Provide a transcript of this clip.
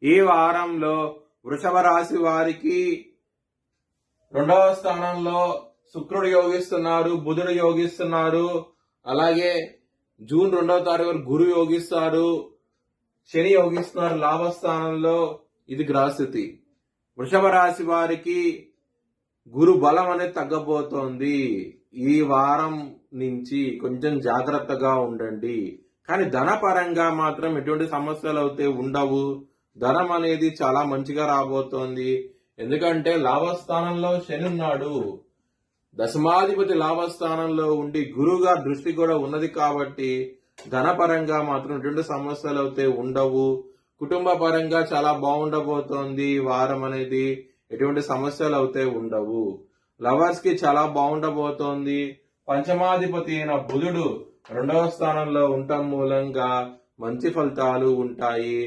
ఈ వారంలో వృషభ రాశి వారికి 2వ స్థానంలో శుక్రుడు యోగిస్తున్నారు, బుధుడు యోగిస్తున్నారు. అలాగే జూన్ 2వ తారీఖు వరకు గురు యోగిస్తారు, శని యోగిస్తున్నారు లాభస్థానంలో. ఇది గ్రహస్థితి. వృషభ రాశి వారికి గురు బలం అనేది తగ్గబోతోంది. ఈ వారం నుంచి కొంచెం జాగ్రత్తగా ఉండండి. కానీ ధనపరంగా మాత్రం ఎటువంటి సమస్యలు అయితే ఉండవు. ధనం అనేది చాలా మంచిగా రాబోతోంది. ఎందుకంటే లాభస్థానంలో శని ఉన్నాడు, దశమాధిపతి లాభస్థానంలో ఉండి గురువుగా దృష్టి కూడా ఉన్నది కాబట్టి ధనపరంగా మాత్రం ఎటువంటి సమస్యలు అయితే ఉండవు. కుటుంబ పరంగా చాలా బాగుండబోతోంది వారం అనేది. ఎటువంటి సమస్యలు అయితే ఉండవు. లవర్స్ కి చాలా బాగుండబోతోంది. పంచమాధిపతి అయిన బుధుడు 2వ స్థానంలో ఉండటం మూలంగా మంచి ఫలితాలు ఉంటాయి.